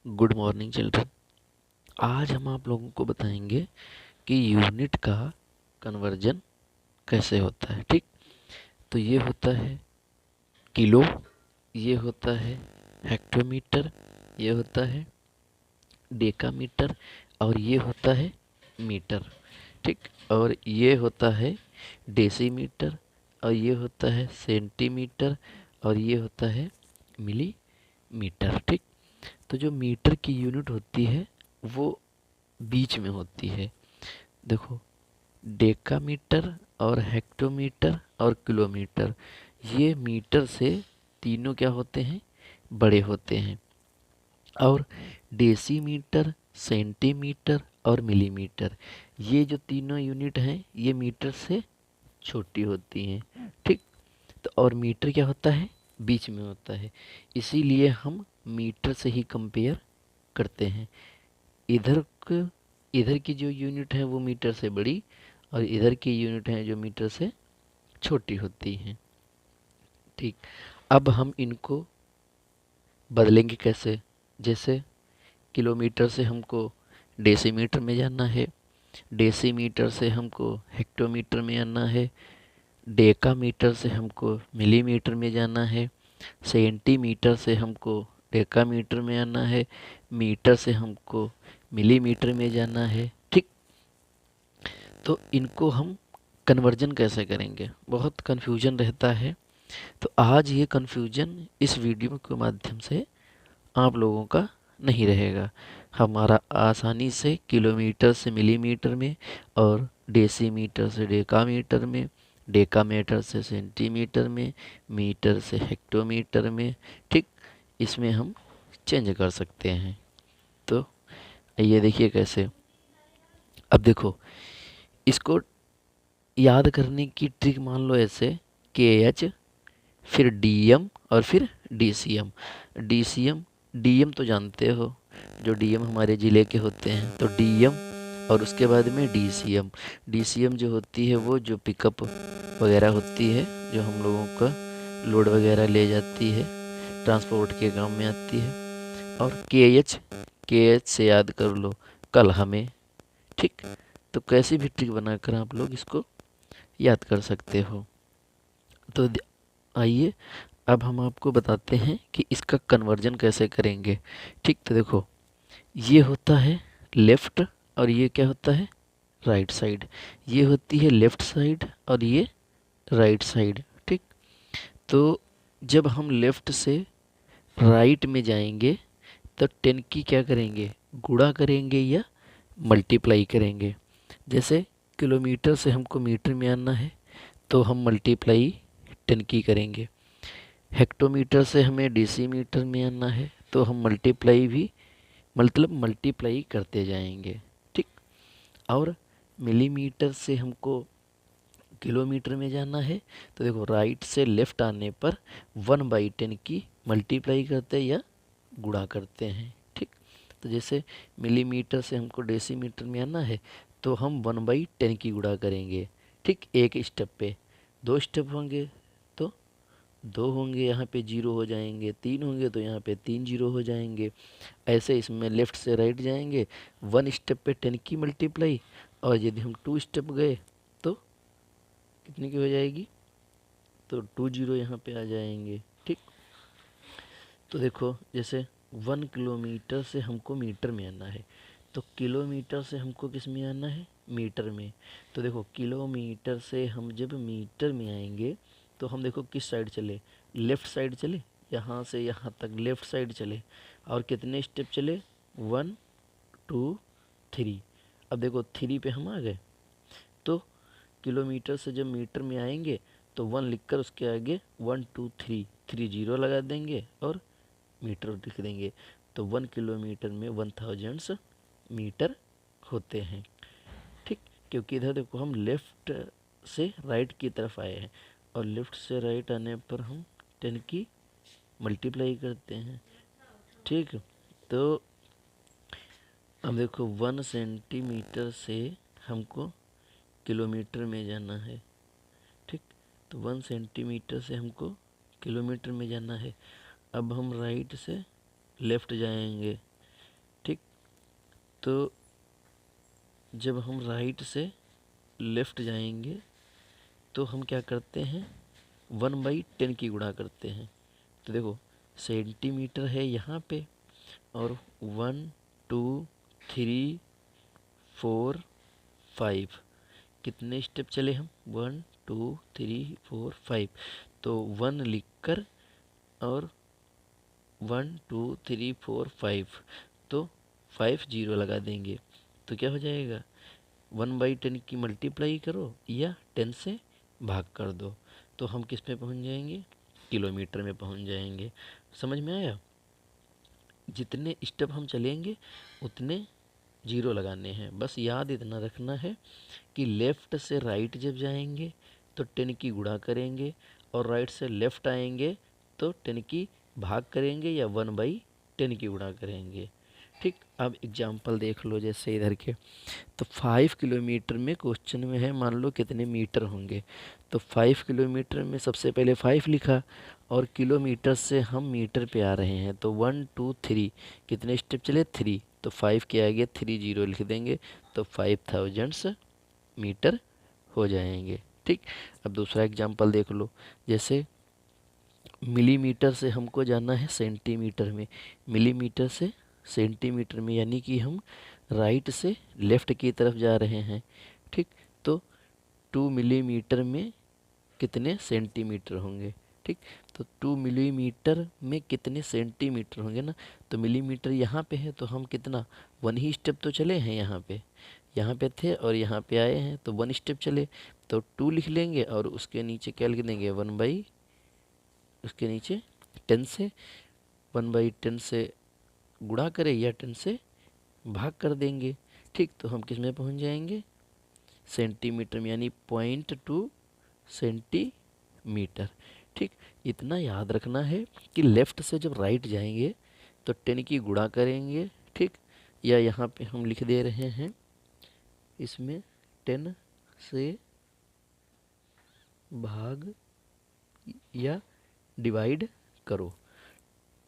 Good morning children. आज हम आप लोगों को बताएंगे कि यूनिट का कन्वर्जन कैसे होता है। ठीक, तो ये होता है किलो, ये होता है हेक्टोमीटर, ये होता है डेकामीटर और ये होता है मीटर। ठीक, और ये होता है डेसीमीटर और ये होता है सेंटीमीटर और ये होता है मिलीमीटर। ठीक, तो जो मीटर की यूनिट होती है वो बीच में होती है। देखो, डेकामीटर और हेक्टोमीटर और किलोमीटर, ये मीटर से तीनों क्या होते हैं, बड़े होते हैं। और डेसीमीटर, सेंटीमीटर और मिलीमीटर, ये जो तीनों यूनिट हैं ये मीटर से छोटी होती हैं। ठीक, तो और मीटर क्या होता है, बीच में होता है। इसीलिए हम मीटर से ही कंपेयर करते हैं। इधर इधर की जो यूनिट है वो मीटर से बड़ी और इधर की यूनिट है जो मीटर से छोटी होती हैं। ठीक, अब हम इनको बदलेंगे कैसे। जैसे किलोमीटर से हमको डेसीमीटर में जाना है, डेसीमीटर से हमको हेक्टोमीटर में आना है, डेकामीटर से हमको मिलीमीटर में जाना है, सेंटीमीटर से हमको डेकामीटर में आना है, मीटर से हमको मिलीमीटर में जाना है। ठीक, तो इनको हम कन्वर्जन कैसे करेंगे, बहुत कन्फ्यूजन रहता है। तो आज ये कन्फ्यूजन इस वीडियो के माध्यम से आप लोगों का नहीं रहेगा। हमारा आसानी से किलोमीटर से मिलीमीटर में और डेसीमीटर से डेकामीटर में, डेकामीटर से सेंटीमीटर में, मीटर से हेक्टोमीटर में, ठीक, इसमें हम चेंज कर सकते हैं। तो ये देखिए कैसे। अब देखो, इसको याद करने की ट्रिक मान लो ऐसे, के एच, फिर डी एम और फिर D C M. D C M, D M तो जानते हो, जो डी एम हमारे ज़िले के होते हैं, तो डी एम और उसके बाद में D C M. D C M जो होती है वो जो पिकअप वगैरह होती है, जो हम लोगों का लोड वगैरह ले जाती है, ट्रांसपोर्ट के काम में आती है। और के एच से याद कर लो कल हमें। ठीक, तो कैसी भी ट्रिक बनाकर आप लोग इसको याद कर सकते हो। तो आइए अब हम आपको बताते हैं कि इसका कन्वर्जन कैसे करेंगे। ठीक, तो देखो, ये होता है लेफ्ट और ये क्या होता है, राइट साइड। ये होती है लेफ्ट साइड और ये राइट साइड। ठीक, तो जब हम लेफ्ट से राइट में जाएंगे तो 10 की क्या करेंगे, गुणा करेंगे या मल्टीप्लाई करेंगे। जैसे किलोमीटर से हमको मीटर में आना है तो हम मल्टीप्लाई 10 की करेंगे। हेक्टोमीटर से हमें डेसीमीटर में आना है तो हम मल्टीप्लाई भी मतलब मल्टीप्लाई करते जाएंगे। ठीक, और मिलीमीटर से हमको किलोमीटर में जाना है तो देखो, राइट से लेफ्ट आने पर 1/10 की मल्टीप्लाई करते हैं या गुणा करते हैं। ठीक, तो जैसे मिलीमीटर से हमको डेसीमीटर में आना है तो हम 1/10 की गुणा करेंगे। ठीक, एक स्टेप पे, दो स्टेप होंगे तो दो होंगे, यहाँ पे जीरो हो जाएंगे, तीन होंगे तो यहाँ पे तीन जीरो हो जाएंगे। ऐसे इसमें लेफ़्ट से राइट जाएंगे, वन स्टेप पे 10 की मल्टीप्लाई, और यदि हम टू स्टेप गए तो कितने की हो जाएगी, तो 20 यहाँ पे आ जाएंगे। ठीक, तो देखो, जैसे 1 किलोमीटर से हमको मीटर में आना है तो किलोमीटर से हमको किस में आना है, मीटर में। तो देखो, किलोमीटर से हम जब मीटर में आएंगे तो हम देखो किस साइड चले, लेफ़्ट साइड चले, यहाँ से यहाँ तक लेफ़्ट साइड चले। और कितने स्टेप चले, 1 2 3। अब देखो 3 पे हम आ गए, तो किलोमीटर से जब मीटर में आएंगे तो 1 लिखकर उसके आगे 1 2 3, 3 जीरो लगा देंगे और मीटर लिख देंगे। तो 1 किलोमीटर में 1000 मीटर होते हैं। ठीक, क्योंकि इधर देखो हम लेफ़्ट से राइट की तरफ आए हैं और लेफ़्ट से राइट आने पर हम 10 की मल्टीप्लाई करते हैं। ठीक, तो अब देखो 1 सेंटीमीटर से हमको किलोमीटर में जाना है। ठीक, तो 1 सेंटीमीटर से हमको किलोमीटर में जाना है। अब हम राइट से लेफ़्ट जाएंगे तो जब हम राइट से लेफ्ट जाएंगे तो हम क्या करते हैं, 1/10 की गुणा करते हैं। तो देखो सेंटीमीटर है यहाँ पे, और 1 2 3 4 5, कितने स्टेप चले हम, 1 2 3 4 5। तो 1 लिखकर और 1 2 3 4 5, तो 5 0 लगा देंगे। तो क्या हो जाएगा, 1/10 की मल्टीप्लाई करो या 10 से भाग कर दो, तो हम किस में पहुंच जाएंगे, किलोमीटर में पहुंच जाएंगे। समझ में आया? जितने स्टेप हम चलेंगे उतने जीरो लगाने हैं। बस याद इतना रखना है कि लेफ़्ट से राइट जब जाएंगे तो 10 की गुणा करेंगे, और राइट से लेफ़्ट आएंगे तो 10 की भाग करेंगे या 1/10 की गुणा करेंगे। ठीक, अब एग्जाम्पल देख लो, जैसे इधर के, तो 5 किलोमीटर में क्वेश्चन में है, मान लो कितने मीटर होंगे। तो 5 किलोमीटर में सबसे पहले 5 लिखा, और किलोमीटर से हम मीटर पे आ रहे हैं, तो 1 2 3 कितने स्टेप चले, 3, तो 5 के आगे 3 0 लिख देंगे, तो 5000 मीटर हो जाएंगे। ठीक, अब दूसरा एग्जाम्पल देख लो, जैसे मिलीमीटर से हमको जाना है सेंटीमीटर में, मिलीमीटर से सेंटीमीटर में, यानी कि हम राइट से लेफ़्ट की तरफ जा रहे हैं। ठीक, तो 2 मिलीमीटर में कितने सेंटीमीटर होंगे। ठीक, तो 2 मिलीमीटर में कितने सेंटीमीटर होंगे ना, तो मिलीमीटर यहाँ पे है तो हम कितना, 1 ही स्टेप तो चले हैं, यहाँ पे थे और यहाँ पे आए हैं तो 1 स्टेप चले, तो 2 लिख लेंगे और उसके नीचे क्या लिख देंगे, 1 उसके नीचे 10 से, 1/10 से गुणा करें या 10 से भाग कर देंगे। ठीक, तो हम किस में पहुंच जाएंगे, सेंटीमीटर में, यानी 0.2 सेंटीमीटर। ठीक, इतना याद रखना है कि लेफ़्ट से जब राइट जाएंगे तो 10 की गुणा करेंगे। ठीक, या यहाँ पे हम लिख दे रहे हैं, इसमें 10 से भाग या डिवाइड करो,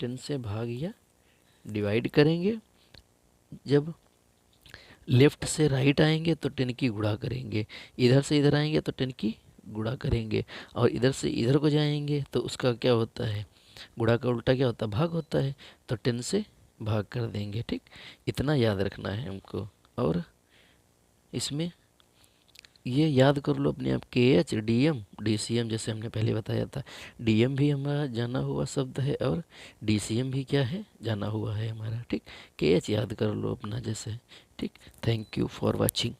10 से भाग या डिवाइड करेंगे। जब लेफ़्ट से राइट आएंगे तो 10 की गुणा करेंगे, इधर से इधर आएंगे तो 10 की गुणा करेंगे, और इधर से इधर को जाएंगे तो उसका क्या होता है, गुणा का उल्टा क्या होता है, भाग होता है, तो 10 से भाग कर देंगे। ठीक, इतना याद रखना है हमको। और इसमें ये याद कर लो अपने आप, KH DM DCM, जैसे हमने पहले बताया था, DM भी हमारा जाना हुआ शब्द है और DCM भी क्या है, जाना हुआ है हमारा। ठीक, KH याद कर लो अपना जैसे। ठीक, थैंक यू फॉर वॉचिंग।